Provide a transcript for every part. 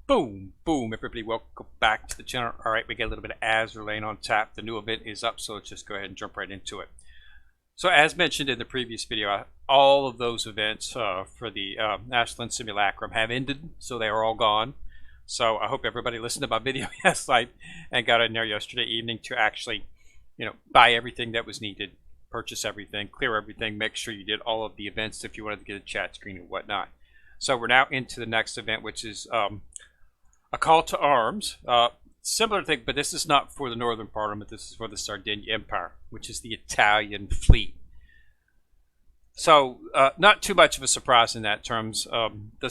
Boom, boom, everybody, welcome back to the channel. All right, we got a little bit of Azur laying on tap. The new event is up, so let's just go ahead and jump right into it. So as mentioned in the previous video, all of those events for the Ashland Simulacrum have ended, so they are all gone. So I hope everybody listened to my video last night and got in there yesterday evening to actually, buy everything that was needed, purchase everything, clear everything, make sure you did all of the events if you wanted to get a chat screen and whatnot. So we're now into the next event, which is a call to arms, similar thing, but this is not for the Northern Parliament. This is for the Sardegna Empire, which is the Italian fleet. So not too much of a surprise in that terms. The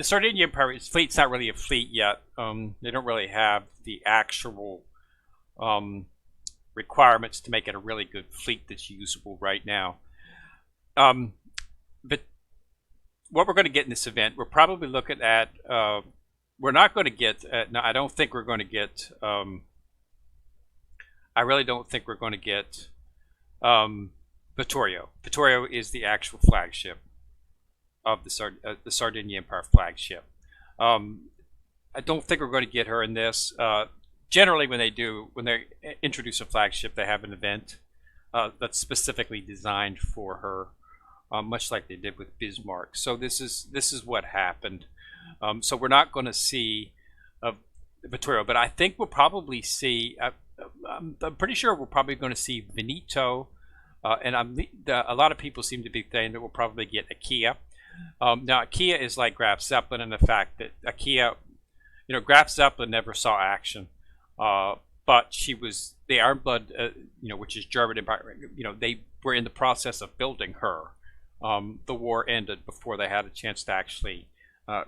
Sardegna Empire fleet's not really a fleet yet. They don't really have the actual requirements to make it a really good fleet that's usable right now. But what we're going to get in this event, we're probably looking at we're not going to get, no, I don't think we're going to get, I really don't think we're going to get Vittorio. Vittorio is the actual flagship of the Sardegna Empire flagship. I don't think we're going to get her in this. Generally, when they introduce a flagship, they have an event that's specifically designed for her, much like they did with Bismarck. So this is what happened. So we're not going to see Vittorio, but I think we'll probably see, I'm pretty sure we're probably going to see Veneto, and a lot of people seem to be saying that we'll probably get Achaia. Now, Achaia is like Graf Zeppelin in the fact that Achaia, Graf Zeppelin never saw action, but she was, the Iron Blood, which is German Empire, they were in the process of building her. The war ended before they had a chance to actually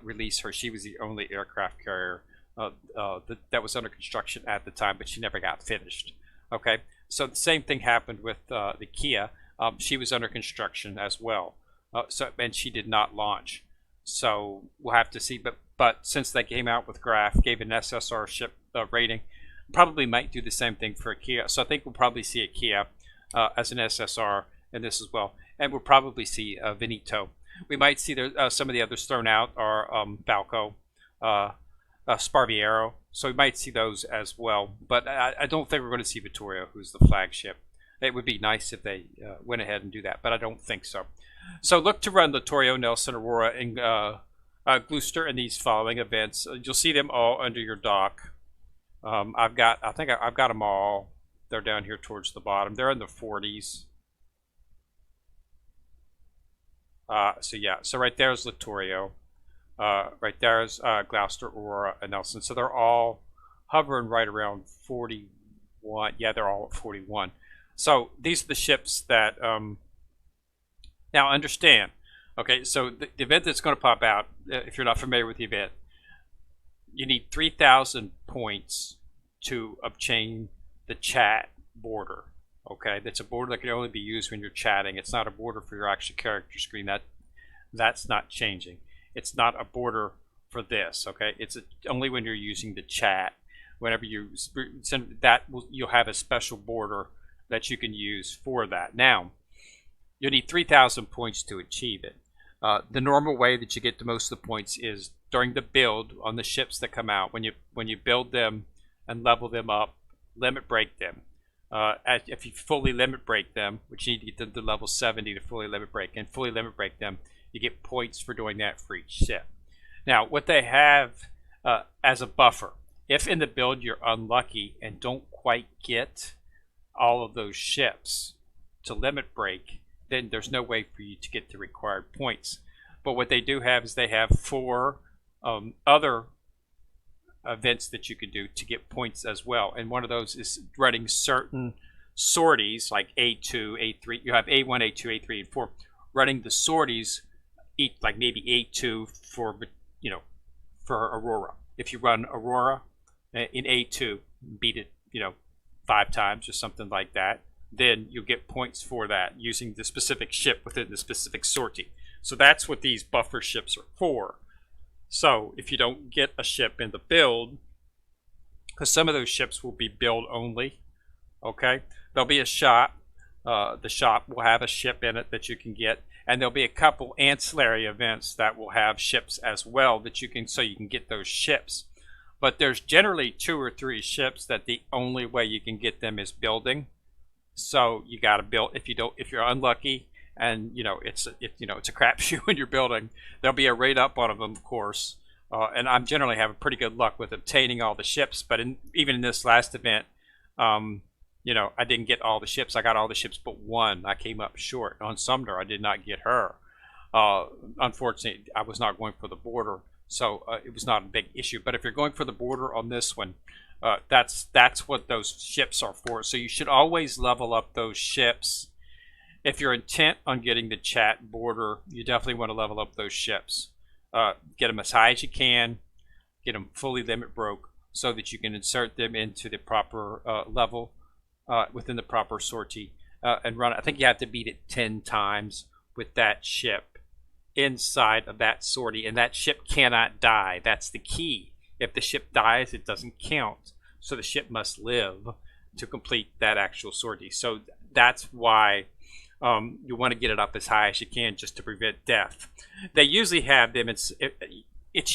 release her. She was the only aircraft carrier that was under construction at the time, but she never got finished. Okay, so the same thing happened with the Kia. She was under construction as well, and she did not launch. So we'll have to see. But since they came out with Graf, gave an SSR ship rating, probably might do the same thing for a Kia. So I think we'll probably see a Kia as an SSR in this as well, and we'll probably see Veneto. We might see some of the others thrown out are Falco, Sparviero, so we might see those as well. But I don't think we're going to see Vittorio, who's the flagship. It would be nice if they went ahead and do that, but I don't think so. So look to run Littorio, Nelson, Aurora, and Gloucester in these following events. You'll see them all under your dock. I think I've got them all. They're down here towards the bottom. They're in the 40s. So yeah, so right there's Littorio, right there's Gloucester, Aurora, and Nelson. So they're all hovering right around 41. Yeah, they're all at 41. So these are the ships that, now understand, okay, so the event that's going to pop out, if you're not familiar with the event, you need 3,000 points to obtain the chat border. Okay, that's a border that can only be used when you're chatting. It's not a border for your actual character screen. That's not changing. It's not a border for this. Okay, it's only when you're using the chat. Whenever you send that, you'll have a special border that you can use for that. Now, you need 3,000 points to achieve it. The normal way that you get the most of the points is during the build on the ships that come out. When you build them and level them up, limit break them. If you fully limit break them, which you need to get them to level 70 to fully limit break, and fully limit break them, you get points for doing that for each ship. Now, what they have as a buffer, if in the build you're unlucky and don't quite get all of those ships to limit break, then there's no way for you to get the required points. But what they do have is they have 4 other events that you can do to get points as well, and one of those is running certain sorties like A2, A3. You have A1, A2, A3, and 4. Running the sorties, like maybe A2 for for Aurora. If you run Aurora in A2, beat it 5 times or something like that, then you'll get points for that using the specific ship within the specific sortie. So that's what these buffer ships are for. So if you don't get a ship in the build, because some of those ships will be build only, okay, there'll be a shot The shop will have a ship in it that you can get, and there'll be a couple ancillary events that will have ships as well that you can, so you can get those ships. But there's generally 2 or 3 ships that the only way you can get them is building. So you got to build. If you're unlucky, and it's a crapshoot when you're building, there'll be a rate up on them, of course. And I'm generally having pretty good luck with obtaining all the ships. But even in this last event, I didn't get all the ships. I got all the ships but one. I came up short on Sumner. I did not get her. Unfortunately, I was not going for the border, so it was not a big issue. But if you're going for the border on this one, that's what those ships are for. So you should always level up those ships. If you're intent on getting the chat border, you definitely want to level up those ships. Get them as high as you can. Get them fully limit broke so that you can insert them into the proper level within the proper sortie and run it. I think you have to beat it 10 times with that ship inside of that sortie, and that ship cannot die. That's the key. If the ship dies, it doesn't count. So the ship must live to complete that actual sortie. So that's why you want to get it up as high as you can, just to prevent death. They usually have them. It's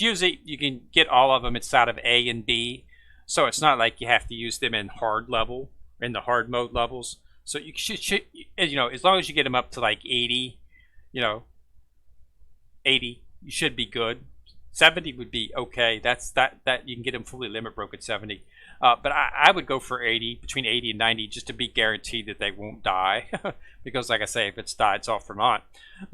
usually, you can get all of them inside of A and B. So it's not like you have to use them in hard level, in the hard mode levels. So you should as long as you get them up to like 80, 80, you should be good. 70 would be okay. That you can get them fully limit broke at 70. But I would go for 80, between 80 and 90, just to be guaranteed that they won't die. Because like I say, if it's died, it's all for naught.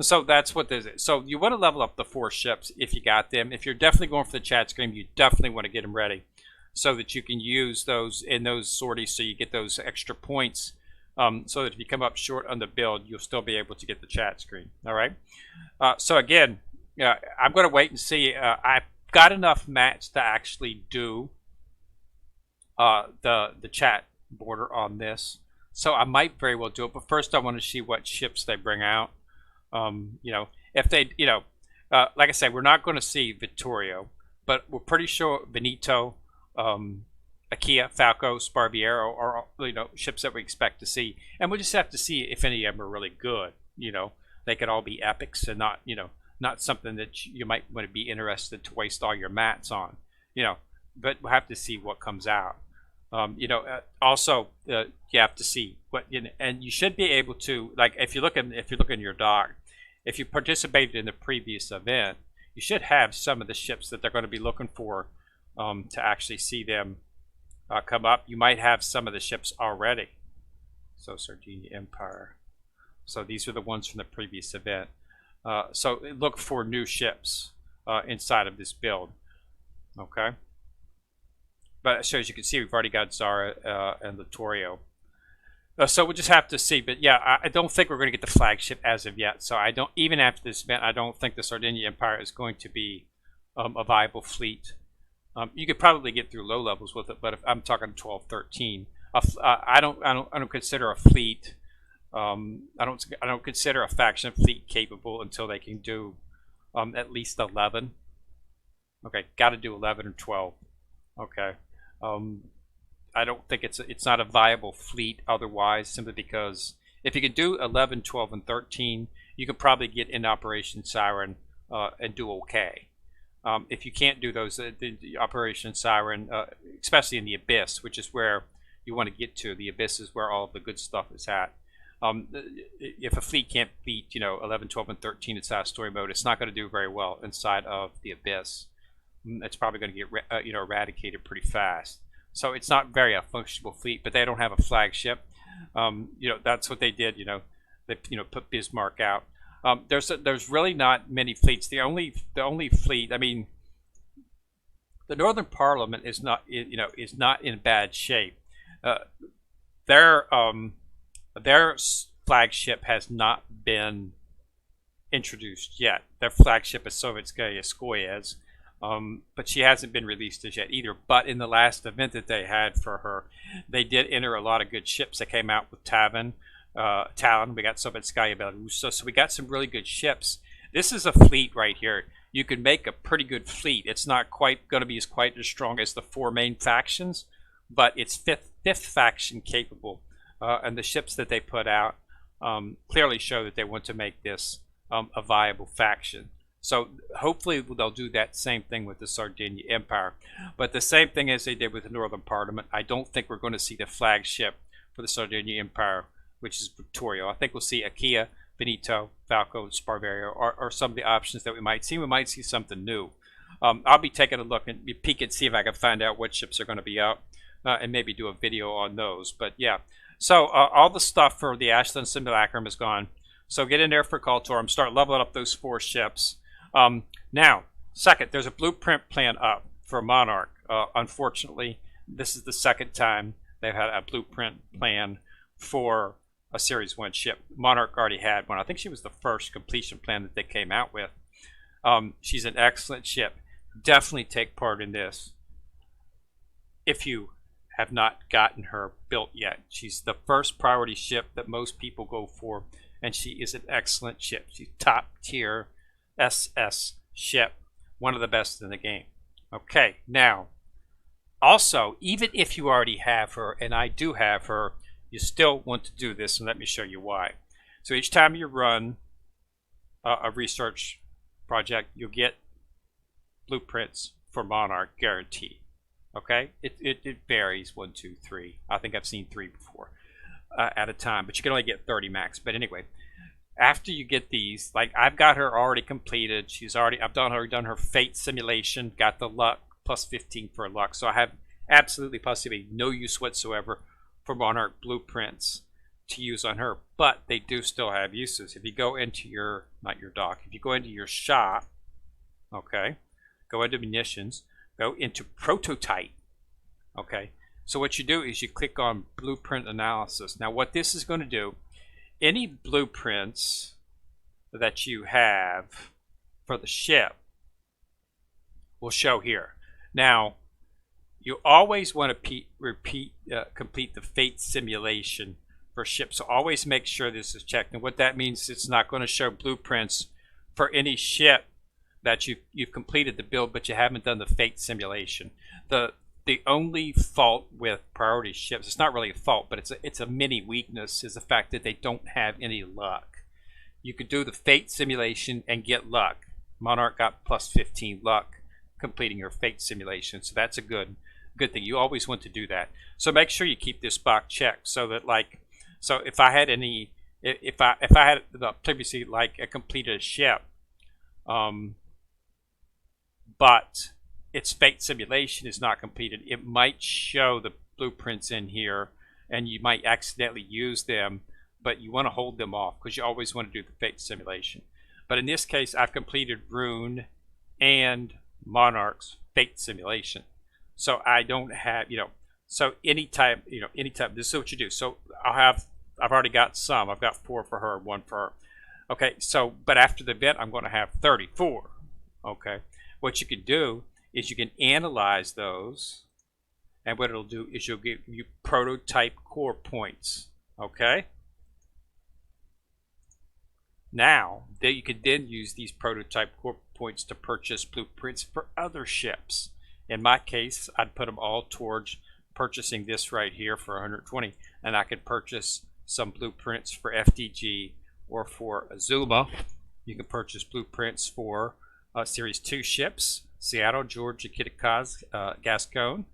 So that's what this is. So you want to level up the 4 ships if you got them. If you're definitely going for the chat screen, you definitely want to get them ready so that you can use those in those sorties, so you get those extra points. So that if you come up short on the build, you'll still be able to get the chat screen. All right. So again, I'm going to wait and see. I've got enough mats to actually do the chat border on this, so I might very well do it. But first, I want to see what ships they bring out. If they, like I said, we're not going to see Vittorio, but we're pretty sure Benito, Akia, Falco, Sparviero are ships that we expect to see, and we'll just have to see if any of them are really good. They could all be epics and not something that you might want to be interested to waste all your mats on. But we'll have to see what comes out. Also, you have to see what, and you should be able to, like, if you look in your dock, if you participated in the previous event, you should have some of the ships that they're going to be looking for to actually see them come up. You might have some of the ships already. So Sardegna Empire. So these are the ones from the previous event. So look for new ships inside of this build. Okay. But so as you can see, we've already got Zara and Littorio. So we'll just have to see. But yeah, I don't think we're going to get the flagship as of yet. So even after this event, I don't think the Sardegna Empire is going to be a viable fleet. You could probably get through low levels with it, but if I'm talking 12, 13, I don't consider a fleet. I don't consider a faction fleet capable until they can do at least 11. Okay, got to do 11 or 12. Okay. I don't think it's not a viable fleet otherwise, simply because if you can do 11, 12, and 13, you could probably get in Operation Siren and do okay. If you can't do those, the Operation Siren, especially in the Abyss, which is where you want to get to, the Abyss is where all of the good stuff is at. If a fleet can't beat 11, 12, and 13 inside story mode, it's not going to do very well inside of the Abyss. It's probably going to get eradicated pretty fast. So it's not very a functional fleet, but they don't have a flagship. That's what they did. They put Bismarck out. There's really not many fleets. The only fleet, I mean, the Northern Parliament is not in bad shape. Their flagship has not been introduced yet. Their flagship is Sovetskaya Skoyez. But she hasn't been released as yet either. But in the last event that they had for her, they did enter a lot of good ships that came out with Talon. We got Sovetskaya Belarusa, so we got some really good ships. This is a fleet right here. You can make a pretty good fleet. It's not quite going to be quite as strong as the 4 main factions, but it's fifth faction capable. And the ships that they put out clearly show that they want to make this a viable faction. So hopefully they'll do that same thing with the Sardegna Empire. But the same thing as they did with the Northern Parliament, I don't think we're going to see the flagship for the Sardegna Empire, which is Vittorio. I think we'll see Achaia, Veneto, Falco, Sparvario, or some of the options that we might see. We might see something new. I'll be taking a look and peek and see if I can find out what ships are going to be out and maybe do a video on those. But yeah, so all the stuff for the Ashland Simulacrum is gone. So get in there for Cultorum, start leveling up those 4 ships. Now, second, there's a blueprint plan up for Monarch. Unfortunately, this is the second time they've had a blueprint plan for a Series 1 ship. Monarch already had one. I think she was the first completion plan that they came out with. She's an excellent ship. Definitely take part in this if you have not gotten her built yet. She's the first priority ship that most people go for, and she is an excellent ship. She's top tier SS ship, one of the best in the game. Okay, now, also, even if you already have her, and I do have her, you still want to do this, and let me show you why. So each time you run a research project, you'll get blueprints for Monarch guaranteed. Okay, it varies 1, 2, 3. I think I've seen 3 before at a time, but you can only get 30 max. But anyway, after you get these, like I've got her already completed. I've done her fate simulation, got the luck plus 15 for luck. So I have absolutely positively no use whatsoever for Monarch blueprints to use on her, but they do still have uses. If you go into your, not your dock, if you go into your shop, okay, go into munitions, go into prototype, okay. So what you do is you click on blueprint analysis. Now what this is going to do, any blueprints that you have for the ship will show here. Now you always want to complete the fate simulation for ships. So always make sure this is checked. And what that means, it's not going to show blueprints for any ship that you've completed the build, but you haven't done the fate simulation. The only fault with priority ships, it's not really a fault, but it's a mini weakness, is the fact that they don't have any luck. You could do the fate simulation and get luck. Monarch got plus 15 luck completing your fate simulation, so that's a good thing. You always want to do that. So make sure you keep this box checked, so that so if I had if I had previously like a completed ship, but its fate simulation is not completed, it might show the blueprints in here and you might accidentally use them, but you want to hold them off because you always want to do the fate simulation. But in this case, I've completed Rune and Monarch's fate simulation, so I don't have, so anytime, this is what you do. So I've already got some. I've got 4 for her, 1 for her. Okay, so but after the event, I'm going to have 34. Okay, what you can do is you can analyze those, and what it'll do is you'll give you prototype core points. Okay, now you can then use these prototype core points to purchase blueprints for other ships. In my case, I'd put them all towards purchasing this right here for 120, and I could purchase some blueprints for FDG or for Azuma. You can purchase blueprints for Series 2 ships, Seattle, Georgia, Kittikaz, Gascon.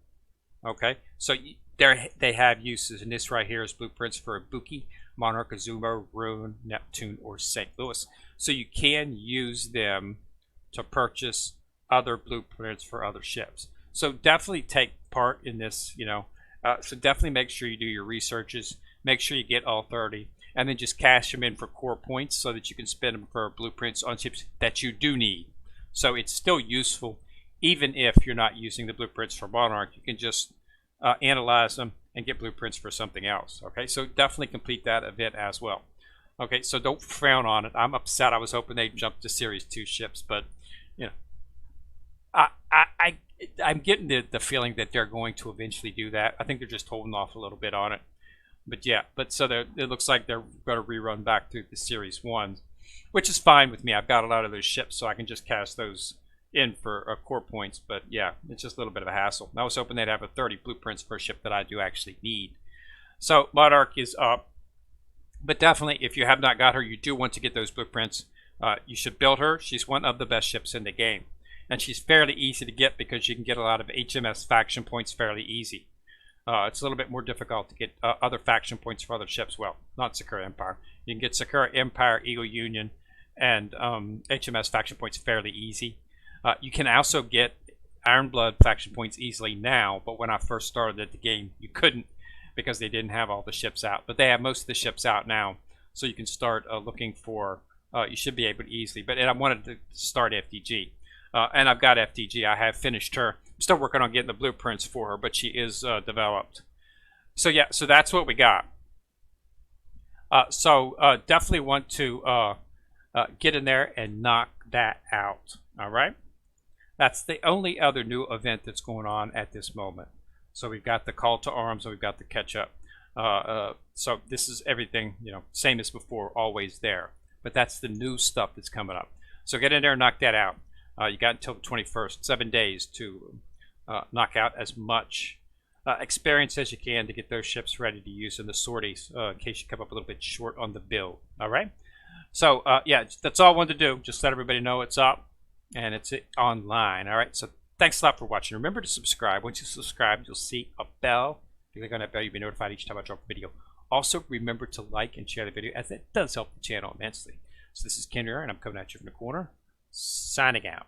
Okay, so they have uses, and this right here is blueprints for Ibuki, Monarch, Azuma, Rune, Neptune, or St. Louis. So you can use them to purchase other blueprints for other ships. So definitely take part in this, so definitely make sure you do your researches, make sure you get all 30, and then just cash them in for core points so that you can spend them for blueprints on ships that you do need. So it's still useful, even if you're not using the blueprints for Monarch. You can just analyze them and get blueprints for something else. Okay, so definitely complete that event as well. Okay, so don't frown on it. I'm upset. I was hoping they'd jump to Series 2 ships, but I'm getting the feeling that they're going to eventually do that. I think they're just holding off a little bit on it. But yeah, so it looks like they're going to rerun back through the Series 1s, which is fine with me. I've got a lot of those ships, so I can just cast those in for core points. But yeah, it's just a little bit of a hassle. I was hoping they'd have 30 blueprints for a ship that I do actually need. So Monarch is up. But definitely, if you have not got her, you do want to get those blueprints. You should build her. She's one of the best ships in the game. And she's fairly easy to get because you can get a lot of HMS faction points fairly easy. It's a little bit more difficult to get other faction points for other ships. Well, not Sakura Empire. You can get Sakura Empire, Eagle Union, and HMS faction points fairly easy. You can also get Ironblood faction points easily now, but when I first started the game, you couldn't because they didn't have all the ships out. But they have most of the ships out now, so you can start looking for. You should be able to easily. But I wanted to start FDG. And I've got FDG. I have finished her. I'm still working on getting the blueprints for her, but she is developed. So yeah, so that's what we got. Definitely want to get in there and knock that out. All right. That's the only other new event that's going on at this moment. So we've got the call to arms and we've got the catch up. So this is everything, same as before, always there. But that's the new stuff that's coming up. So get in there and knock that out. You got until the 21st, 7 days to knock out as much experience as you can to get those ships ready to use in the sorties in case you come up a little bit short on the build. All right. So yeah, that's all I wanted to do. Just let everybody know it's up and it's online. All right. So thanks a lot for watching. Remember to subscribe. Once you subscribe, you'll see a bell. If you click on that bell, you'll be notified each time I drop a video. Also, remember to like and share the video, as it does help the channel immensely. So this is Kendra, and I'm coming at you from the corner, signing out.